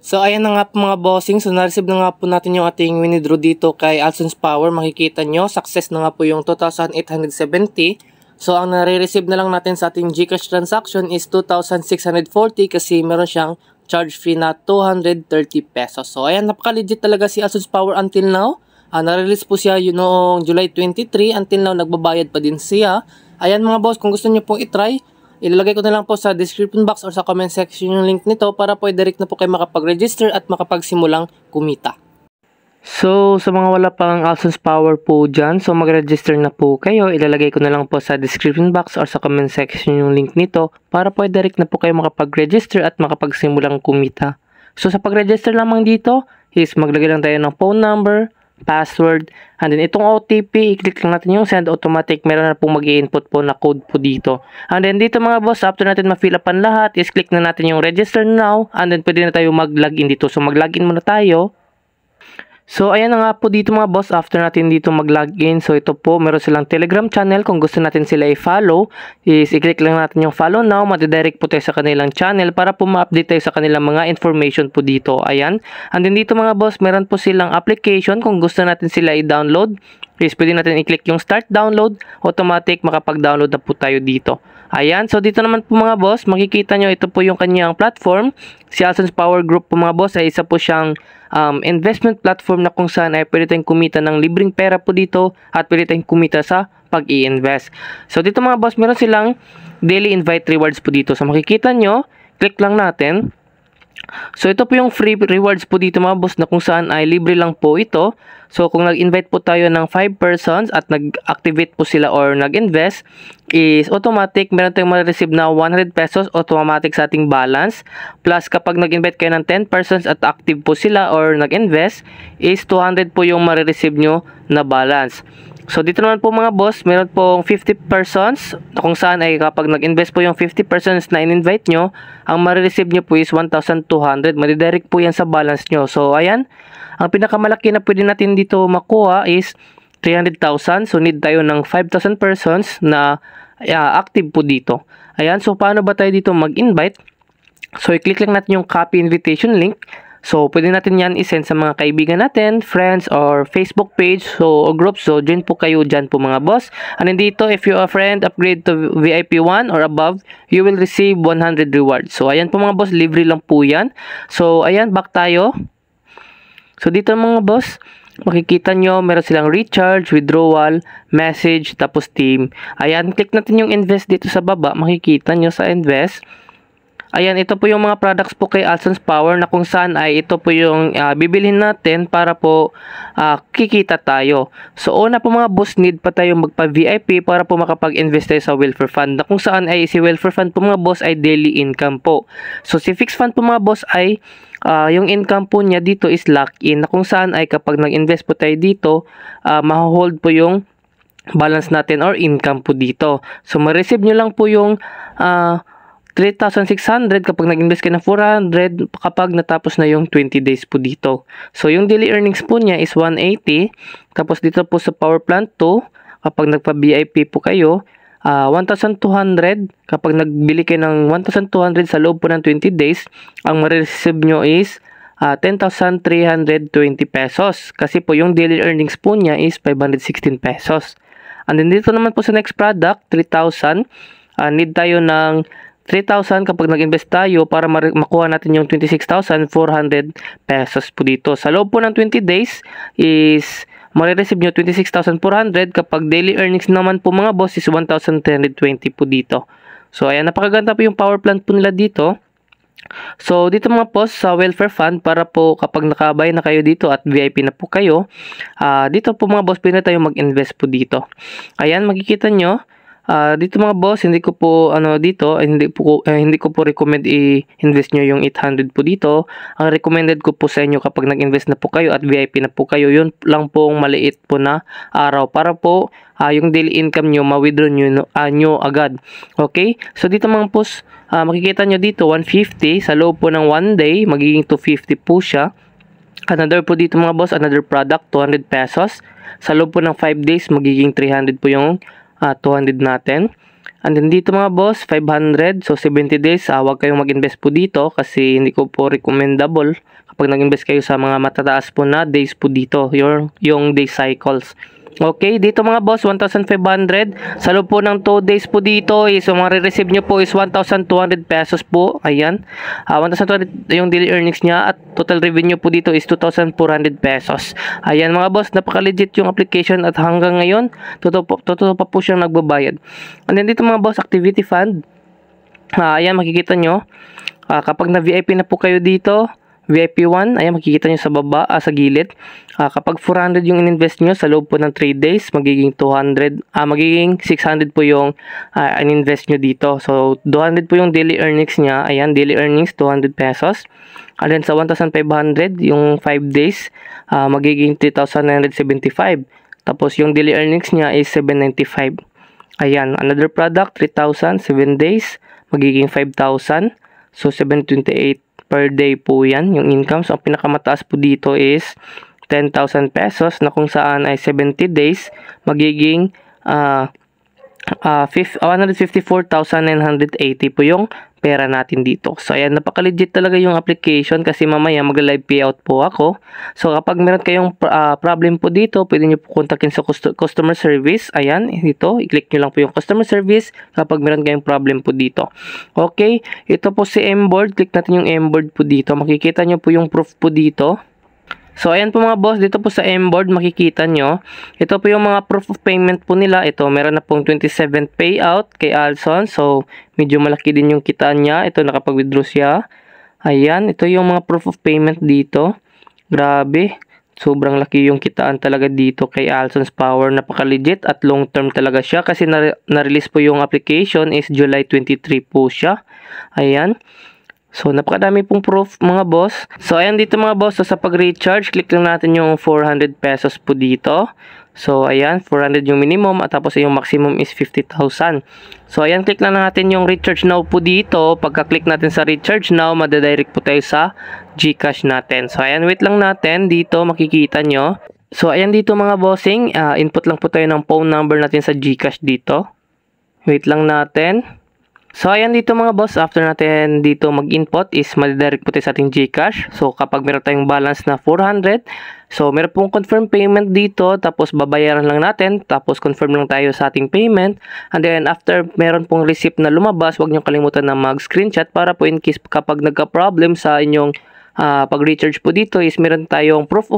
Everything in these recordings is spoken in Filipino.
So ayan na nga po mga bossing, so na-receive na nga po natin yung ating winidraw dito kay Alsons Power. Makikita nyo, success na nga po yung 2,870. So ang nare-receive na lang natin sa ating GCash transaction is 2,640 kasi meron siyang charge fee na 230 pesos. So ayan, napaka-legit talaga si Alsons Power until now. Na-release po siya yun noong July 23, until now nagbabayad pa din siya. Ayan mga boss, kung gusto nyo pong itry, ilalagay ko na lang po sa description box or sa comment section yung link nito para po direct na po kayo makapag-register at makapagsimulang kumita. So, sa mga wala pang Alsons Power po dyan, so mag-register na po kayo. Ilalagay ko na lang po sa description box or sa comment section yung link nito para po direct na po kayo makapag-register at makapagsimulang kumita. So, sa pag-register lamang dito is maglagay lang tayo ng phone number, password, and then itong OTP, i-click lang natin yung send automatic. Meron na pong mag-i-input po na code po dito. And then dito mga boss, after natin ma-fill up ang lahat, is click na natin yung register now, and then pwede na tayo mag-login dito. So mag-login muna tayo. So ayan na nga po dito mga boss, after natin dito mag-login, so ito po, meron silang Telegram channel. Kung gusto natin sila i-follow, is i-click lang natin yung follow now, madidirect po tayo sa kanilang channel para po ma-update tayo sa kanilang mga information po dito. Ayan. And then dito mga boss, meron po silang application. Kung gusto natin sila i-download, is pwede natin i-click yung start download, automatic makapag-download na po tayo dito. Ayan, so dito naman po mga boss, makikita nyo ito po yung kanyang platform. Si Alsons Power Group po mga boss ay isa po siyang investment platform na kung saan ay pwede tayong kumita ng libreng pera po dito at pwede tayong kumita sa pag-i-invest. So dito mga boss, meron silang daily invite rewards po dito. So makikita nyo, click lang natin. So ito po yung free rewards po dito mga boss na kung saan ay libre lang po ito. So kung nag-invite po tayo ng 5 persons at nag-activate po sila or nag-invest, is automatic meron tayong ma-receive na 100 pesos automatic sa ating balance. Plus kapag nag-invite kayo ng 10 persons at active po sila or nag-invest, is 200 po yung ma-receive nyo na balance. So dito naman po mga boss, meron pong 50 persons kung saan ay kapag nag-invest po yung 50 persons na in-invite nyo, ang ma-receive nyo po is 1,200. Madidirect po yan sa balance nyo. So ayan, ang pinakamalaki na pwede natin dito makuha is 300,000. So need tayo ng 5,000 persons na active po dito. Ayan, so paano ba tayo dito mag-invite? So i-click lang natin yung copy invitation link. So, pwede natin yan i-send sa mga kaibigan natin, friends, or Facebook page, so, o group. So, join po kayo dyan po mga boss. And then dito, if you're a friend, upgrade to VIP 1 or above, you will receive 100 rewards. So, ayan po mga boss, libre lang po yan. So, ayan, back tayo. So, dito mga boss, makikita nyo, meron silang recharge, withdrawal, message, tapos team. Ayan, click natin yung invest dito sa baba. Makikita nyo sa invest. Ayan, ito po yung mga products po kay Alsons Power na kung saan ay ito po yung bibilhin natin para po kikita tayo. So, una po mga boss, need pa tayo magpa-VIP para po makapag-invest tayo sa welfare fund. Na kung saan ay si welfare fund po mga boss ay daily income po. So, si fixed fund po mga boss ay yung income po niya dito is lock-in. Na kung saan ay kapag nag-invest po tayo dito, ma-hold po yung balance natin or income po dito. So, ma-receive nyo lang po yung 3,600 kapag nag-invest ka ng 400 kapag natapos na yung 20 days po dito. So, yung daily earnings po niya is 180. Tapos dito po sa power plant 2, kapag nagpa-VIP po kayo, 1,200. Kapag nagbili kayo ng 1,200 sa loob po ng 20 days, ang ma-receive nyo is 10,320 pesos. Kasi po yung daily earnings po niya is 516 pesos. And then dito naman po sa next product, 3,000. Need tayo ng 3,000 kapag nag-invest tayo para makuha natin yung 26,400 pesos po dito. Sa loob po ng 20 days is marireceive nyo 26,400 kapag daily earnings naman po mga boss is 1,320 po dito. So ayan, napakaganda po yung power plant po nila dito. So dito mga boss sa welfare fund para po kapag nakabay na kayo dito at VIP na po kayo, dito po mga boss pwede tayo mag-invest po dito. Ayan, makikita nyo. Dito mga boss, hindi ko po hindi ko po recommend i-invest nyo yung 800 po dito. Ang recommended ko po sa inyo kapag nag-invest na po kayo at VIP na po kayo, yun lang pong maliit po na araw para po yung daily income nyo ma-withdraw nyo agad. Okay? So dito mga boss, makikita nyo dito 150 sa loob po ng 1 day, magiging 250 po siya. Another po dito mga boss, another product 200 pesos. Sa loob po ng 5 days, magiging 300 po yung 200 natin. And then dito mga boss, 500. So 70 days, huwag kayong mag-invest po dito kasi hindi ko po recommendable kapag nag-invest kayo sa mga matataas po na days po dito, yung day cycles. Okay, dito mga boss, 1,500. Sa loob po ng 2 days po dito is, yung mga re-receive nyo po is 1,200 pesos po. Ayan, 1,200 yung daily earnings niya at total revenue po dito is 2,400 pesos. Ayan mga boss, napaka-legit yung application at hanggang ngayon, totoo pa po siyang nagbabayad. And then dito mga boss, activity fund. Ayan, makikita nyo. Kapag na-VIP na po kayo dito, VIP 1, ayan makikita nyo sa baba, sa gilid. Kapag 400 yung ininvest nyo sa loob po ng 3 days, magiging 600 po yung ininvest nyo dito. So, 200 po yung daily earnings niya. Ayan, daily earnings, 200 pesos. And then sa 1,500, yung 5 days, magiging 3,975. Tapos yung daily earnings niya is 795. Ayan, another product, 3,000, 7 days, magiging 5,000. So, 728 per day po yan, yung income. So, ang pinakamataas po dito is 10,000 pesos na kung saan ay 70 days, magiging 154,980 po yung pera natin dito. So, ayan, napaka-legit talaga yung application kasi mamaya mag-live payout po ako. So, kapag meron kayong problem po dito, pwede nyo po kontakin sa customer service. Ayan, dito, i-click nyo lang po yung customer service kapag meron kayong problem po dito. Okay, ito po si Mboard. Click natin yung Mboard po dito. Makikita nyo po yung proof po dito. So, ayan po mga boss, dito po sa Mboard, makikita nyo. Ito po yung mga proof of payment po nila. Ito, meron na pong 27 payout kay Alson. So, medyo malaki din yung kitaan niya. Ito, nakapag-withdraw siya. Ayan, ito yung mga proof of payment dito. Grabe. Sobrang laki yung kitaan talaga dito kay Alson's Power. Napaka-legit at long-term talaga siya. Kasi na-release po yung application is July 23 po siya. Ayan. So, napakadami pong proof mga boss. So, ayan dito mga boss. So, sa pag-recharge, click lang natin yung 400 pesos po dito. So, ayan, 400 yung minimum at tapos yung maximum is 50,000. So, ayan, click lang natin yung recharge now po dito. Pagka-click natin sa recharge now, madadirect po tayo sa GCash natin. So, ayan, wait lang natin. Dito, makikita nyo. So, ayan dito mga bossing. Input lang po tayo ng phone number natin sa GCash dito. Wait lang natin. So, ayan dito mga boss, after natin dito mag-input is madidirect po tayo sa ating GCash. So, kapag meron tayong balance na 400, so meron pong confirm payment dito, tapos babayaran lang natin, tapos confirm lang tayo sa ating payment. And then, after meron pong receipt na lumabas, huwag nyo kalimutan na mag-screenshot para po in case kapag nagka-problem sa inyong pag-recharge po dito is meron tayong proof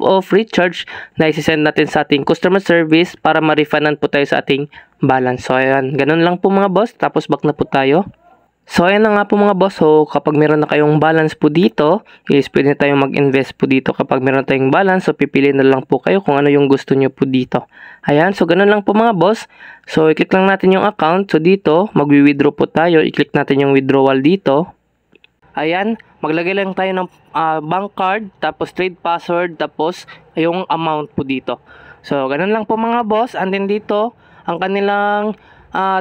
of recharge na isi-send natin sa ating customer service para ma-refundan po tayo sa ating balance. So, ayan. Ganun lang po mga boss. Tapos, back na po tayo. So, ayan na nga po mga boss. So, kapag meron na kayong balance po dito, is pwede na tayong mag-invest po dito. Kapag meron tayong balance, so pipili na lang po kayo kung ano yung gusto nyo po dito. Ayan. So, ganun lang po mga boss. So, i-click lang natin yung account. So, dito, mag-withdraw po tayo. I-click natin yung withdrawal dito. Ayan, maglagay lang tayo ng bank card, tapos trade password, tapos yung amount po dito. So, ganun lang po mga boss. And then dito, ang kanilang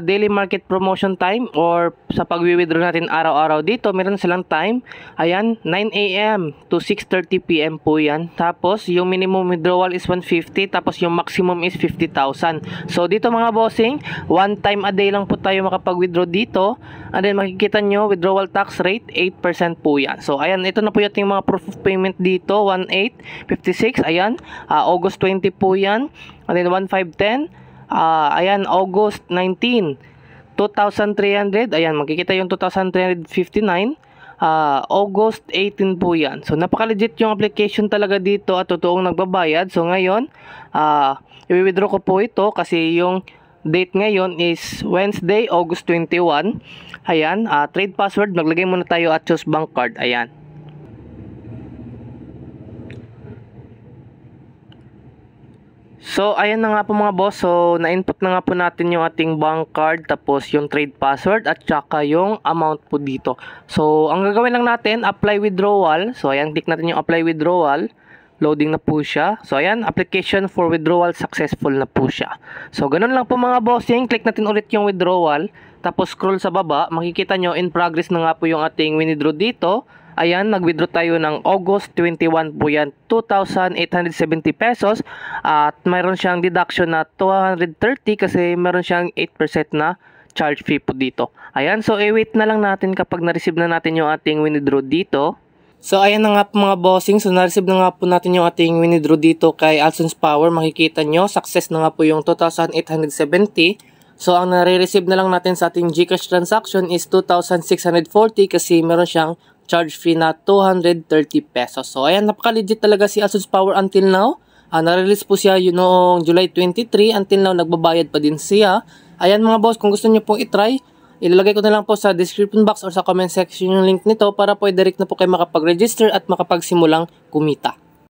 daily market promotion time or sa pag-withdraw natin araw-araw dito, meron silang time. Ayan, 9 AM to 6:30 PM po yan. Tapos, yung minimum withdrawal is 150, tapos yung maximum is 50,000. So, dito mga bossing, one time a day lang po tayo makapag-withdraw dito. And then, makikita nyo, withdrawal tax rate, 8% po yan. So, ayan, ito na po yung mga proof of payment dito, 1,856, ayan, August 20 po yan. And then, 1,510, ayan, August 19, 2,300. Ayan, makikita yung 2,359. August 18 po yan. So, napaka-legit yung application talaga dito at totoong nagbabayad. So, ngayon, i-withdraw ko po ito kasi yung date ngayon is Wednesday, August 21. Ayan, trade password. Maglagay muna tayo at choose bank card. Ayan. So, ayan na nga po mga boss. So, na-input na nga po natin yung ating bank card, tapos yung trade password, at saka yung amount po dito. So, ang gagawin lang natin, apply withdrawal. So, ayan, click natin yung apply withdrawal. Loading na po siya. So, ayan, application for withdrawal successful na po siya. So, ganun lang po mga bossing. Click natin ulit yung withdrawal. Tapos, scroll sa baba. Makikita nyo, in progress na nga po yung ating withdraw dito. Ayan, nag-withdraw tayo ng August 21 po yan, 2,870 pesos. At mayroon siyang deduction na 230 kasi mayroon siyang 8% na charge fee po dito. Ayan, so i-wait na lang natin kapag na-receive na natin yung ating withdraw dito. So ayan na nga po mga bossing, so na-receive na nga po natin yung ating withdraw dito kay Alsons Power. Makikita nyo, success na nga po yung 2,870. So ang nare-receive na lang natin sa ating GCash transaction is 2,640 kasi meron siyang charge fee na 230 pesos. So ayan, napaka-legit talaga si Alsons Power until now. Na-release po siya yun noong July 23, until now nagbabayad pa din siya. Ayan mga boss, kung gusto niyo pong itry, ilalagay ko na lang po sa description box or sa comment section yung link nito para po direct na po kayo makapag-register at makapagsimulang kumita.